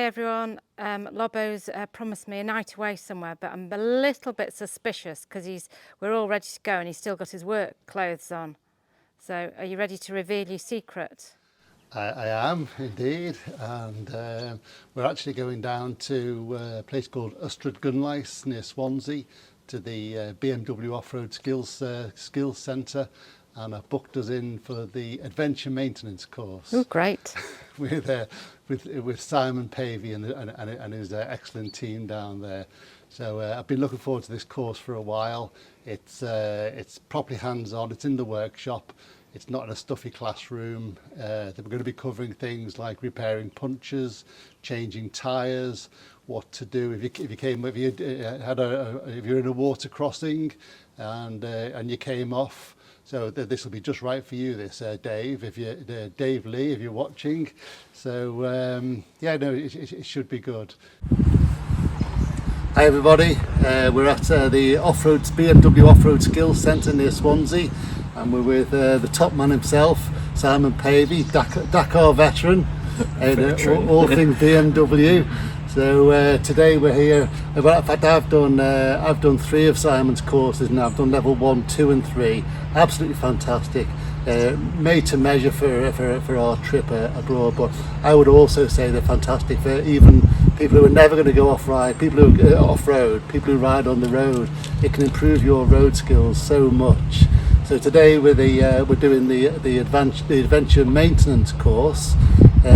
Hi everyone, Lobo's promised me a night away somewhere, but I'm a little bit suspicious because we're all ready to go and he's still got his work clothes on. So are you ready to reveal your secret? I am indeed, and we're actually going down to a place called Ustrad Gunlice near Swansea to the BMW Off-Road Skills Centre, and I've booked us in for the Adventure Maintenance course. Oh, great. with Simon Pavey and his excellent team down there. So I've been looking forward to this course for a while. It's properly hands-on, it's in the workshop. It's not in a stuffy classroom. We're going to be covering things like repairing punctures, changing tyres, what to do if you're in a water crossing and you came off. So this will be just right for you, this Dave, Dave Lee, if you're watching. So it should be good. Hi everybody, we're at the BMW Off-Road Skills Centre near Swansea, and we're with the top man himself, Simon Pavey, Dakar veteran, all things BMW. So today we're here. In fact, I've done 3 of Simon's courses now. I've done level 1, 2 and 3. Absolutely fantastic. Made to measure for our trip abroad, but I would also say they're fantastic for even people who are never going to go off-road, people who off-road, people who ride on the road. It can improve your road skills so much. So today we're doing the adventure maintenance course.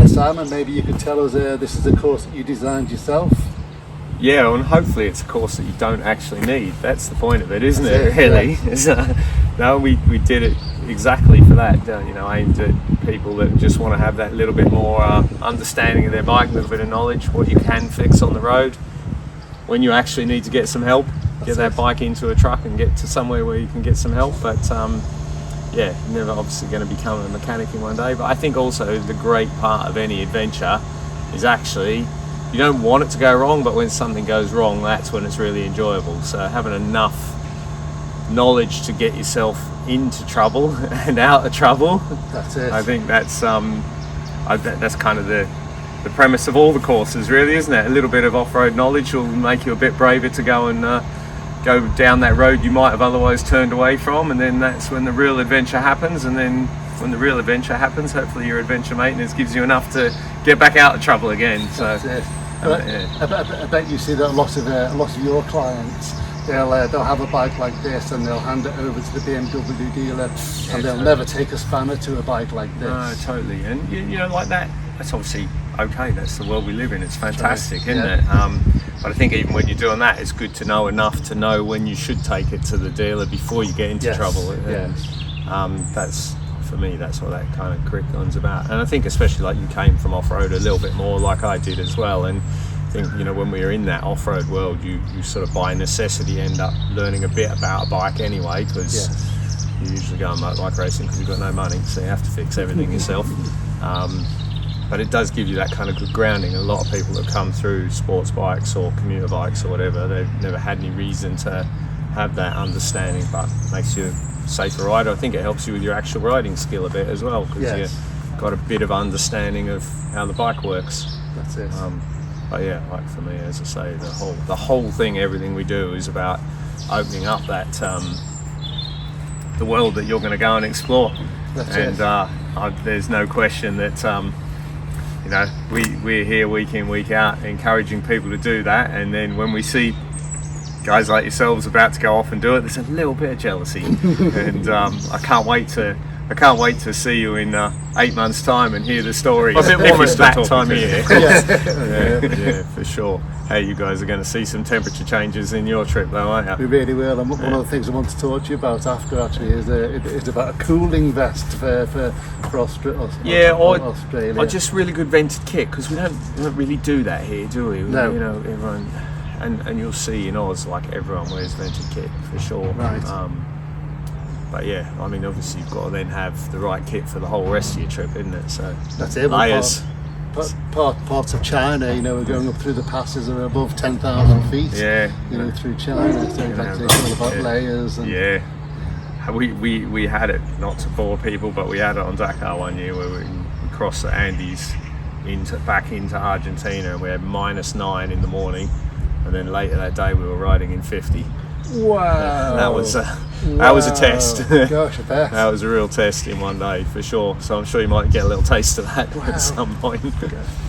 Simon, maybe you could tell us this is a course that you designed yourself. Yeah, and hopefully it's a course that you don't actually need. That's the point of it, isn't it? Really? Yeah. No, we did it exactly for that. Aimed at people that just want to have that little bit more understanding of their bike, a little bit of knowledge, what you can fix on the road, when you actually need to get some help, get that bike into a truck and get to somewhere where you can get some help. But you're never obviously going to become a mechanic in one day. But I think also the great part of any adventure is actually, you don't want it to go wrong, but when something goes wrong, that's when it's really enjoyable. So having enough knowledge to get yourself into trouble and out of trouble, that's it. I think that's kind of the premise of all the courses, really, isn't it? A little bit of off-road knowledge will make you a bit braver to go and go down that road you might have otherwise turned away from, and then that's when the real adventure happens. And then when the real adventure happens, hopefully your adventure maintenance gives you enough to get back out of trouble again. So that's it. I bet you see that a lot of your clients, they'll have a bike like this and they'll hand it over to the BMW dealer, and they'll never take a spanner to a bike like this. No, totally. And you know, like that, that's obviously okay. That's the world we live in. It's fantastic, isn't it? But I think even when you're doing that, it's good to know enough to know when you should take it to the dealer before you get into trouble. And, that's, for me, that's what that kind of curriculum's about. And I think especially like you came from off-road a little bit more like I did as well. And I think, when we were in that off-road world, you sort of by necessity end up learning a bit about a bike anyway, because you usually go on motorbike racing because you've got no money, so you have to fix everything yourself. But it does give you that kind of good grounding. A lot of people that come through sports bikes or commuter bikes or whatever, they've never had any reason to have that understanding, but it makes you a safer rider. I think it helps you with your actual riding skill a bit as well, because you've got a bit of understanding of how the bike works. That's it. But yeah, like for me, as I say, the whole thing, everything we do is about opening up that the world that you're going to go and explore. That's it. There's no question that we're here week in, week out, encouraging people to do that. And then when we see guys like yourselves about to go off and do it, there's a little bit of jealousy. And I can't wait to see you in 8 months' time and hear the story. A bit more it's that time of year. yeah, for sure. Hey, you guys are going to see some temperature changes in your trip, though, aren't you? We really will. And one of the things I want to talk to you about after actually is about a cooling vest for Australia. Or just really good vented kit, because we don't really do that here, do we? No. Everyone, and you'll see in Oz, like everyone wears vented kit for sure. Right. But yeah, I mean, obviously you've got to then have the right kit for the whole rest of your trip, isn't it? So that's it. Layers. Parts of China, we're going up through the passes that are above 10,000 feet. Yeah. Through China. So it's all about layers. And we had it, not to bore people, but we had it on Dakar one year where we crossed the Andes back into Argentina, and we had -9 in the morning, and then later that day we were riding in 50. Wow. That was a test. Gosh, I bet. That was a real test in one day for sure. So I'm sure you might get a little taste of that at some point.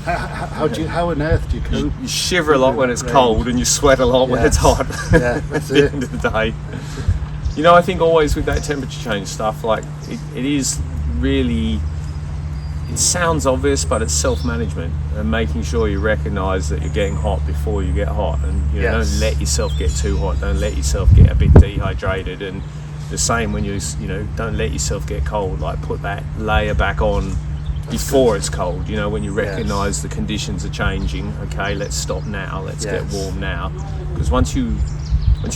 How on earth do you cope? You shiver a lot when it's cold, and you sweat a lot when it's hot. Yeah, that's at the it. end of the day. You know, I think always with that temperature change stuff, like it is really. It sounds obvious, but it's self-management and making sure you recognise that you're getting hot before you get hot, and don't let yourself get too hot. Don't let yourself get a bit dehydrated, and the same when you don't let yourself get cold. Like put that layer back on before it's cold. When you recognise the conditions are changing. Okay, let's stop now. Let's get warm now, because once you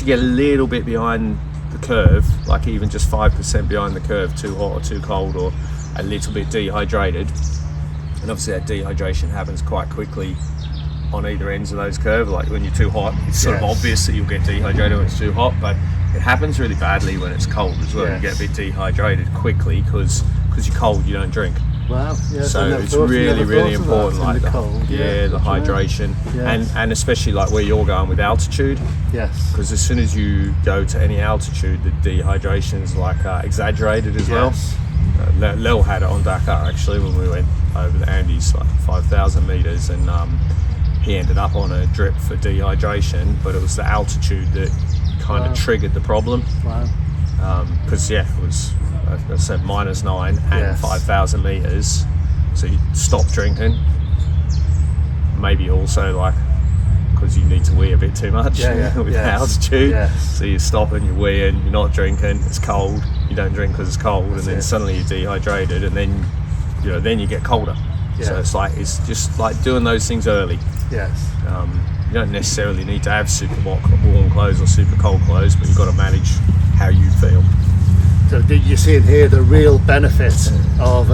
get a little bit behind the curve, like even just 5% behind the curve, too hot or too cold, or a little bit dehydrated, and obviously that dehydration happens quite quickly on either ends of those curves. Like when you're too hot, it's sort of obvious that you'll get dehydrated when it's too hot, but it happens really badly when it's cold as well. You get a bit dehydrated quickly because you're cold, you don't drink. Wow. Yes, So it's really important, like the hydration, Yes. and especially like where you're going with altitude. Yes. Because as soon as you go to any altitude, the dehydration's like exaggerated as well. Lil had it on Dakar actually when we went over the Andes, like 5,000 meters, and he ended up on a drip for dehydration, but it was the altitude that kind of triggered the problem. Wow. Because it was, I said, -9 and 5,000 meters, so you stop drinking. Maybe also like because you need to wee a bit too much with altitude. So you stop and you're weeing, you're not drinking, it's cold, you don't drink because it's cold, and then suddenly you're dehydrated, and then you get colder. So it's just like doing those things early. Yes. You don't necessarily need to have super warm clothes or super cold clothes, but you've got to manage how you feel. So you're seeing here the real benefit of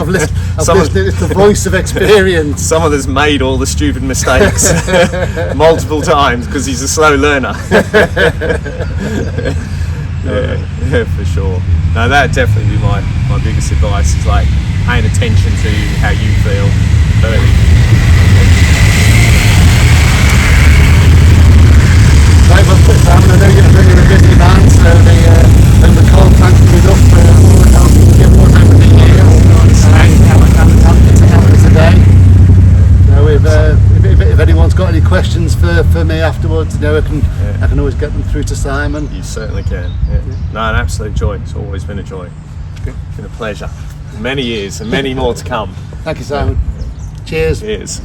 listening. It's the voice of experience. Someone that's made all the stupid mistakes multiple times because he's a slow learner. yeah, for sure. No, that'd definitely be my biggest advice, is like paying attention to how you feel early. Right, well, Simon, I know you're a busy man, so the call thank you enough for all the help you give us over the year. Today. If anyone's got any questions for me afterwards, I can always get them through to Simon. You certainly can. Yeah. No, an absolute joy. It's always been a joy. It's been a pleasure. Many years and many more to come. Thank you, Simon. Cheers. Cheers.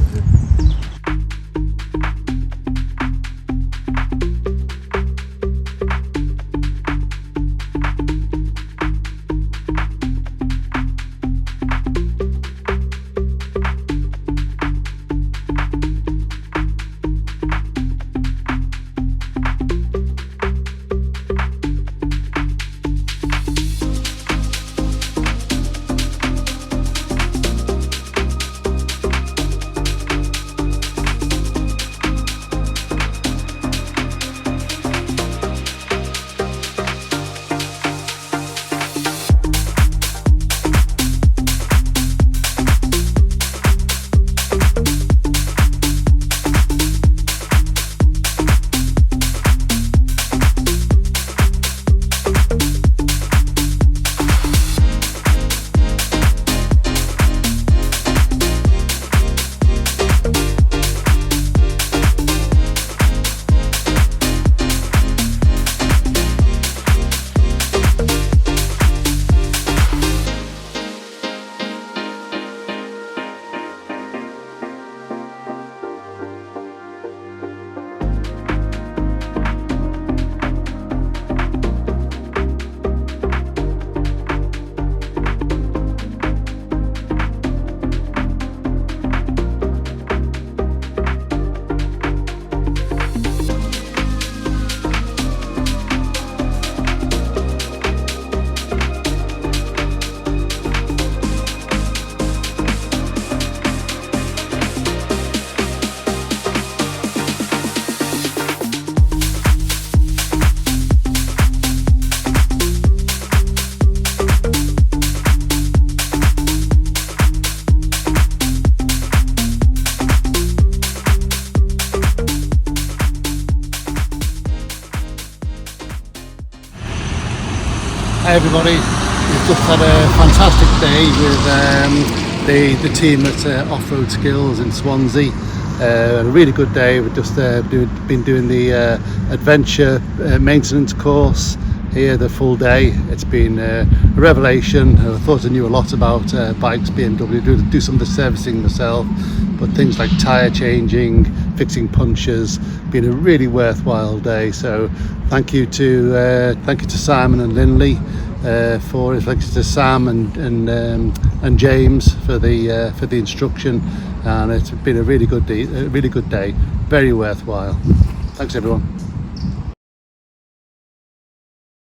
Hi everybody, we've just had a fantastic day with the team at Off-Road Skills in Swansea. A really good day. We've just been doing the adventure maintenance course here the full day. It's been a revelation. I thought I knew a lot about bikes, BMW, do some of the servicing myself, but things like tyre changing, fixing punctures, been a really worthwhile day. So thank you to Simon and Linley thanks to Sam and James for the instruction, and it's been a really good day, very worthwhile. Thanks everyone.